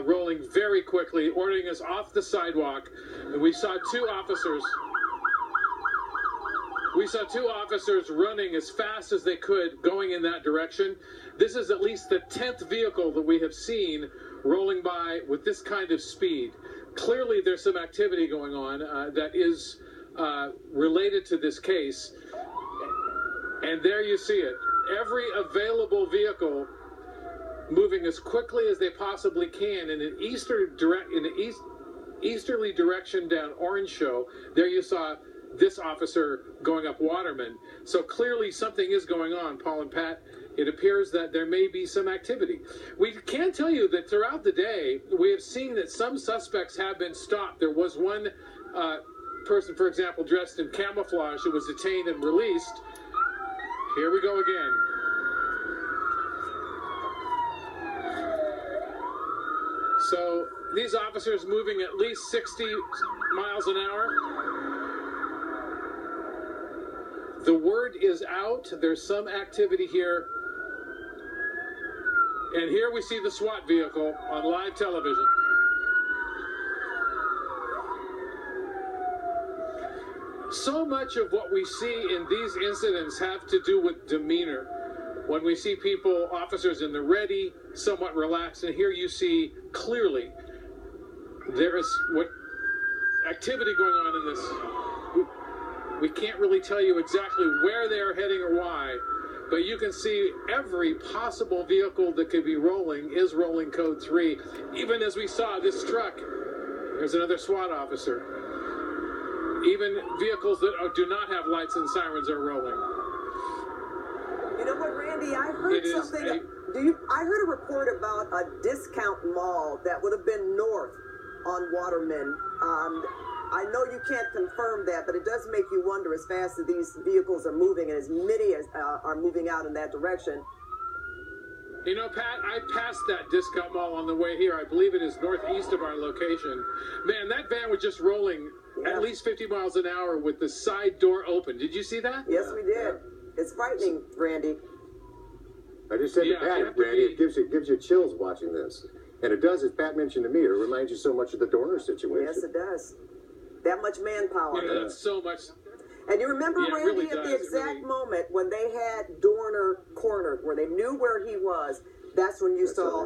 rolling very quickly, ordering us off the sidewalk. And we saw two officers running as fast as they could, going in that direction. This is at least the 10th vehicle that we have seen rolling by with this kind of speed. Clearly, there's some activity going on that is related to this case. And there you see it. Every available vehicle moving as quickly as they possibly can in an easterly direction down Orange Show. There you saw this officer going up Waterman. So clearly something is going on, Paul and Pat. It appears that there may be some activity. We can tell you that throughout the day, we have seen that some suspects have been stopped. There was one person, for example, dressed in camouflage who was detained and released. Here we go again. So these officers moving at least 60 miles an hour. The word is out. There's some activity here. And here we see the SWAT vehicle on live television. So much of what we see in these incidents have to do with demeanor. When we see people, officers in the ready, somewhat relaxed, and here you see clearly there is what activity going on in this. We can't really tell you exactly where they are heading or why, but you can see every possible vehicle that could be rolling is rolling code 3. Even as we saw this truck, there's another SWAT officer. Even vehicles that do not have lights and sirens are rolling. You know what, Randy? I heard something. I heard a report about a discount mall that would have been north on Waterman. I know you can't confirm that, but it does make you wonder as fast as these vehicles are moving and as many as are moving out in that direction. You know, Pat, I passed that discount mall on the way here. I believe it is northeast of our location. Man, that van was just rolling at least 50 miles an hour with the side door open. Did you see that? Yes, we did. It's frightening, Randy. I just said to Pat, Randy, it gives you chills watching this. And it does, as Pat mentioned to me, it reminds you so much of the Dorner situation. Yes, it does. That much manpower. You know, that's so much. And you remember, Randy, really at the exact moment when they had Dorner cornered, where they knew where he was, that's when you saw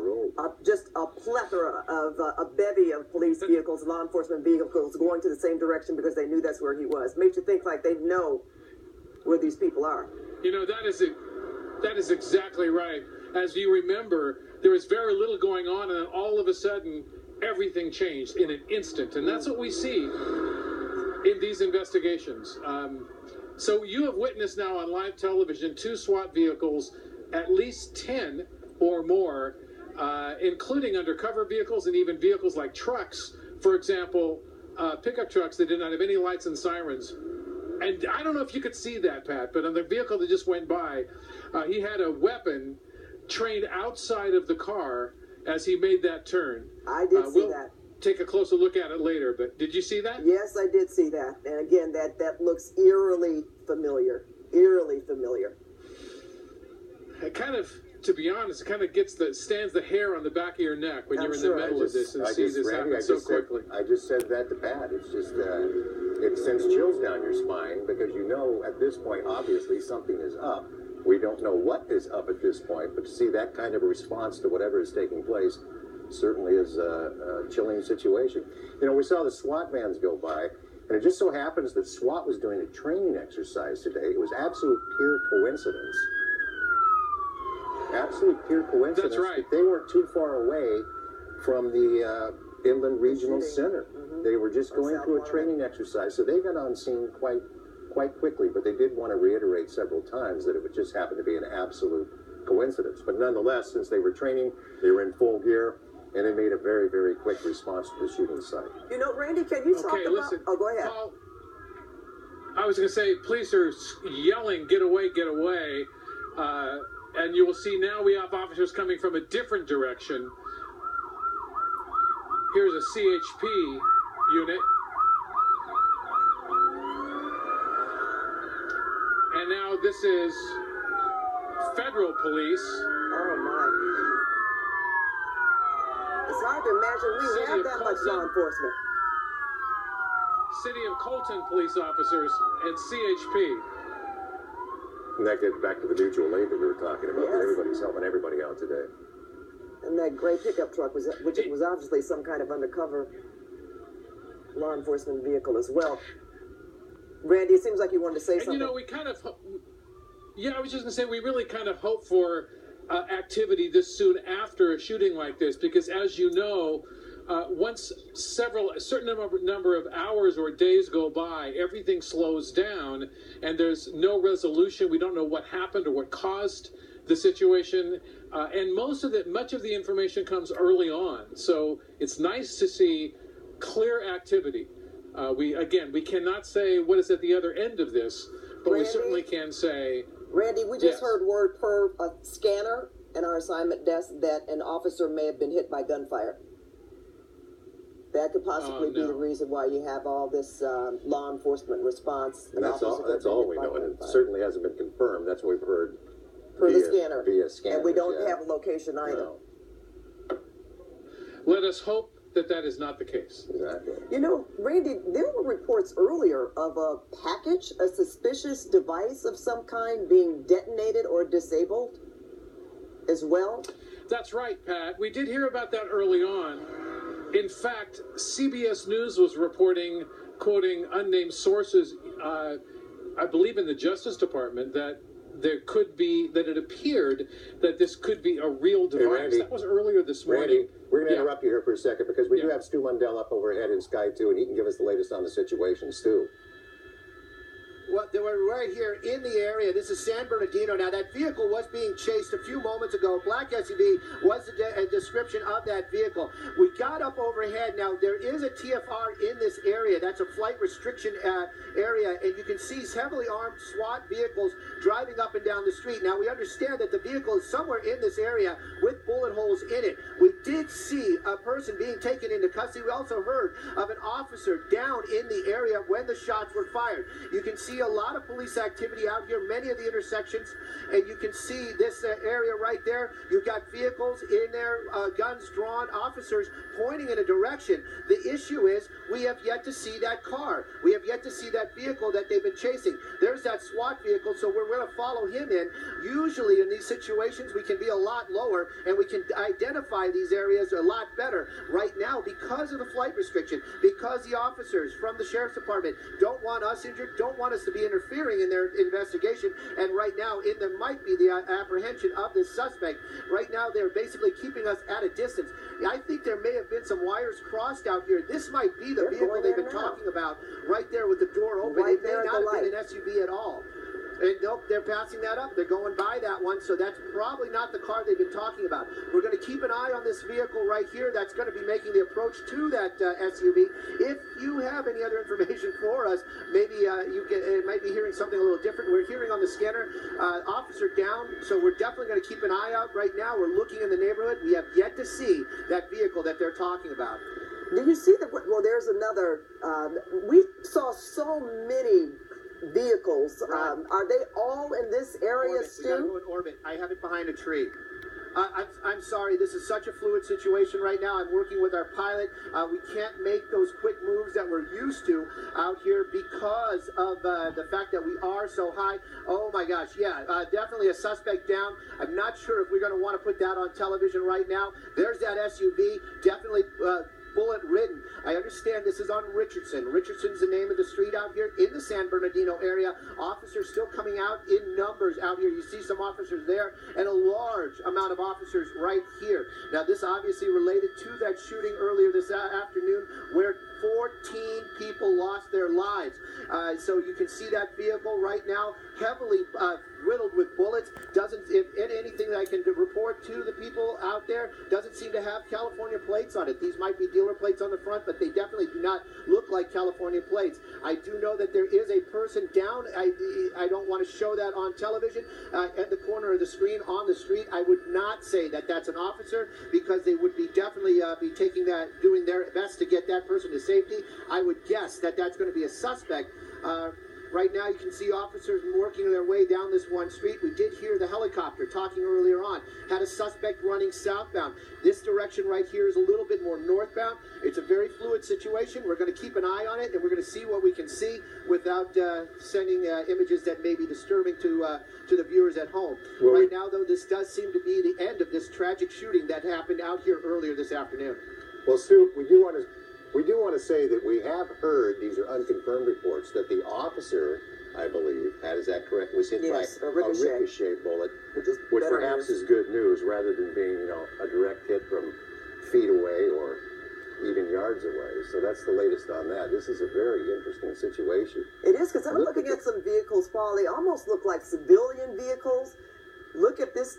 just a plethora of a bevy of police vehicles, law enforcement vehicles going to the same direction because they knew that's where he was. Makes you think like they know where these people are. You know, that is exactly right. As you remember, there was very little going on, and then all of a sudden, everything changed in an instant. And that's what we see in these investigations. So you have witnessed now on live television 2 SWAT vehicles, at least 10 or more, including undercover vehicles and even vehicles like trucks. For example, pickup trucks that did not have any lights and sirens. And I don't know if you could see that, Pat, but on the vehicle that just went by, he had a weapon trained outside of the car as he made that turn. I did see that. Take a closer look at it later, but did you see that? Yes, I did see that. And again, that looks eerily familiar. Eerily familiar. It kind of, to be honest, it kind of stands the hair on the back of your neck when you're in the middle of this and see this happen so quickly. I just said that to Pat. It's just, it sends chills down your spine because you know at this point, obviously, something is up. We don't know what is up at this point, but to see that kind of a response to whatever is taking place certainly is a chilling situation. You know, we saw the SWAT vans go by, and it just so happens that SWAT was doing a training exercise today. It was absolute pure coincidence. Absolute pure coincidence. That's right. They weren't too far away from the Inland Regional Center. They were just going through a training exercise, so they got on scene quite quickly, but they did want to reiterate several times that it would just happen to be an absolute coincidence. But nonetheless, since they were training, they were in full gear, and they made a very, very quick response to the shooting site. You know, Randy, can you talk about... Listen, oh, go ahead. Paul, I was going to say, police are yelling, get away, get away. And you will see now we have officers coming from a different direction. Here's a CHP unit. And now this is federal police. Oh, my. It's hard to imagine we City have of that much Colton. law enforcement. City of Colton police officers and CHP. And that gets back to the mutual aid that we were talking about. Yes. Everybody's helping everybody out today. And that gray pickup truck was obviously some kind of undercover law enforcement vehicle as well. Randy, it seems like you wanted to say something. And you know, we kind of, I was just going to say, we really kind of hope for activity this soon after a shooting like this, because as you know, once a certain number of hours or days go by, everything slows down and there's no resolution. We don't know what happened or what caused the situation. And much of the information comes early on. So it's nice to see clear activity. We cannot say what is at the other end of this, but Randy, we certainly can say. Randy, we just heard word per a scanner in our assignment desk that an officer may have been hit by gunfire. That could possibly be the reason why you have all this law enforcement response. And that's all we know, and it certainly hasn't been confirmed. That's what we've heard per the scanner. Via scanners, and we don't have a location either. No. Let us hope that is not the case. Exactly. You know, Randy, there were reports earlier of a package, a suspicious device of some kind being detonated or disabled as well. That's right, Pat. We did hear about that early on. In fact, CBS News was reporting, quoting unnamed sources, I believe in the Justice Department, that it appeared that this could be a real device. Hey, Randy, that was earlier this morning. Randy, we're going to interrupt you here for a second because we do have Stu Mundell up overhead in Sky 2, and he can give us the latest on the situation. Stu. Well, they were right here in the area. This is San Bernardino. Now, that vehicle was being chased a few moments ago. Black SUV was a description of that vehicle. We got up overhead. Now, there is a TFR in this area. That's a flight restriction area, and you can see heavily armed SWAT vehicles driving up and down the street. Now, we understand that the vehicle is somewhere in this area with bullet holes in it. We did see a person being taken into custody. We also heard of an officer down in the area when the shots were fired. You can see a lot of police activity out here, many of the intersections, and you can see this area right there. You've got vehicles in there, guns drawn, officers pointing in a direction. The issue is we have yet to see that car. We have yet to see that vehicle that they've been chasing. There's that SWAT vehicle, so we're going to follow him in. Usually in these situations, we can be a lot lower, and we can identify these areas a lot better. Right now, because of the flight restriction, because the officers from the Sheriff's Department don't want us injured, don't want us to be interfering in their investigation, and right now there might be the apprehension of this suspect. Right now they're basically keeping us at a distance. I think there may have been some wires crossed out here. This might be the vehicle they've been talking about right there with the door open. It may not have been an SUV at all. And nope, they're passing that up. They're going by that one, so that's probably not the car they've been talking about. We're going to keep an eye on this vehicle right here that's going to be making the approach to that SUV. If you have any other information for us, maybe you might be hearing something a little different. We're hearing on the scanner, officer down, so we're definitely going to keep an eye out right now. We're looking in the neighborhood. We have yet to see that vehicle that they're talking about. Did you see well, there's another, we saw so many vehicles. Right. Are they all in this area, Stu? We gotta go in orbit. I have it behind a tree. I'm sorry, this is such a fluid situation right now. I'm working with our pilot. We can't make those quick moves that we're used to out here because of the fact that we are so high. Oh my gosh, yeah, definitely a suspect down. I'm not sure if we're going to want to put that on television right now. There's that SUV, definitely bullet ridden. I understand this is on Richardson. Richardson's the name of the street out here in the San Bernardino area. Officers still coming out in numbers out here. You see some officers there and a large amount of officers right here. Now this obviously related to that shooting earlier this afternoon where 14 people lost their lives. So you can see that vehicle right now heavily riddled with bullets. If anything that I can report to the people out there, doesn't seem to have California plates on it. These might be dealer plates on the front, but they definitely do not look like California plates. I do know that there is a person down. I don't want to show that on television at the corner of the screen on the street. I would not say that that's an officer because they would be definitely be doing their best to get that person to safety. I would guess that that's going to be a suspect. Right now you can see officers working their way down this one street. We did hear the helicopter talking earlier on. Had a suspect running southbound. This direction right here is a little bit more northbound. It's a very fluid situation. We're going to keep an eye on it, and we're going to see what we can see without sending images that may be disturbing to the viewers at home. Well, right now, though, this does seem to be the end of this tragic shooting that happened out here earlier this afternoon. Well, Stu, we do want to say that we have heard, these are unconfirmed reports, that the officer, I believe, is that correct, was hit by a ricochet bullet, which perhaps is good news rather than being, a direct hit from feet away or even yards away. So that's the latest on that. This is a very interesting situation. It is, because I'm looking at some vehicles, Paul. They almost look like civilian vehicles. Look at this,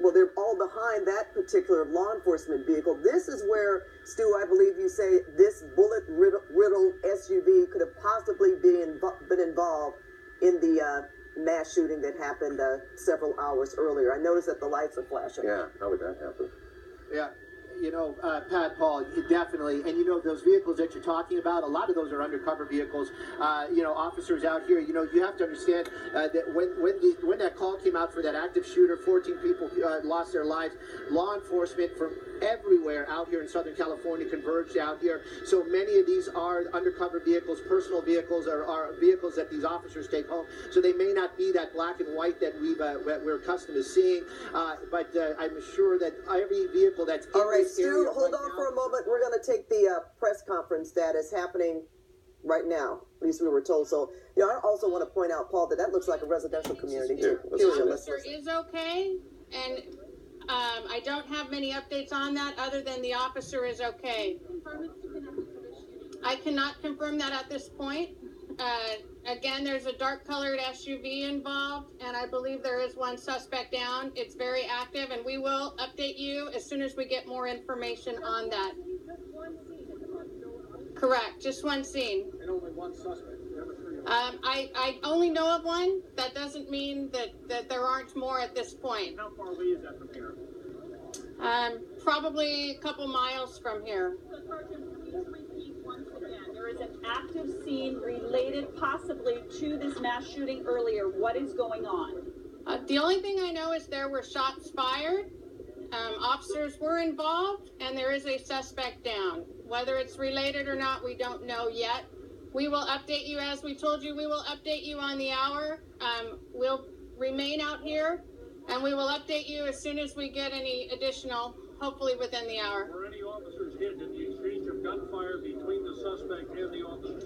well, they're all behind that particular law enforcement vehicle. This is where, Stu, I believe you say this bullet-riddled SUV could have possibly been involved in the mass shooting that happened several hours earlier. I noticed that the lights are flashing. Yeah, how would that happen? Yeah. Pat, Paul, definitely. And those vehicles that you're talking about, a lot of those are undercover vehicles. Officers out here, you have to understand that when that call came out for that active shooter, 14 people lost their lives. Law enforcement from everywhere out here in Southern California converged out here. So many of these are undercover vehicles, personal vehicles, or are vehicles that these officers take home. So they may not be that black and white that we're accustomed to seeing. But I'm sure that every vehicle that's in this area. Stu, hold on for a moment. We're going to take the press conference that is happening right now. At least we were told. So, I also want to point out, Paul, that looks like a residential community. The officer is okay, and I don't have many updates on that other than the officer is okay. I cannot confirm that at this point. Again, there's a dark-colored SUV involved, and I believe there is one suspect down. It's very active, and we will update you as soon as we get more information on that. Correct, just one scene. And only one suspect. I only know of one. That doesn't mean that there aren't more at this point. How far away is that from here? Probably a couple miles from here. So, Sergeant, please repeat once again. There is an active scene related possibly to this mass shooting earlier. What is going on? The only thing I know is there were shots fired. Officers were involved, and there is a suspect down. Whether it's related or not, we don't know yet. We will update you, as we told you, we will update you on the hour. We'll remain out here, and we will update you as soon as we get any additional, hopefully within the hour. Were any officers hit in the exchange of gunfire between the suspect and the officers?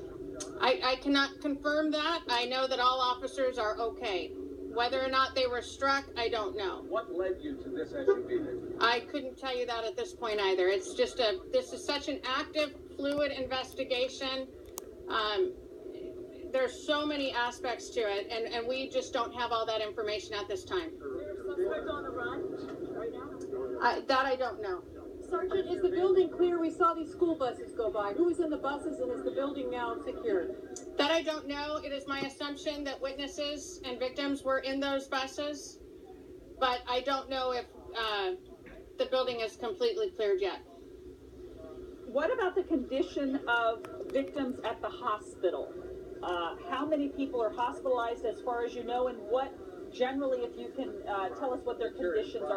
I cannot confirm that. I know that all officers are okay. Whether or not they were struck, I don't know. What led you to this SUV? I couldn't tell you that at this point either. It's just this is such an active, fluid investigation. There's so many aspects to it, and we just don't have all that information at this time. Is there a suspect on the run right now? That I don't know. Sergeant, is the building clear? We saw these school buses go by. Who is in the buses, and is the building now secured? That I don't know. It is my assumption that witnesses and victims were in those buses, but I don't know if the building is completely cleared yet. What about the condition of victims at the hospital? How many people are hospitalized as far as you know, and what generally, if you can tell us what their conditions are?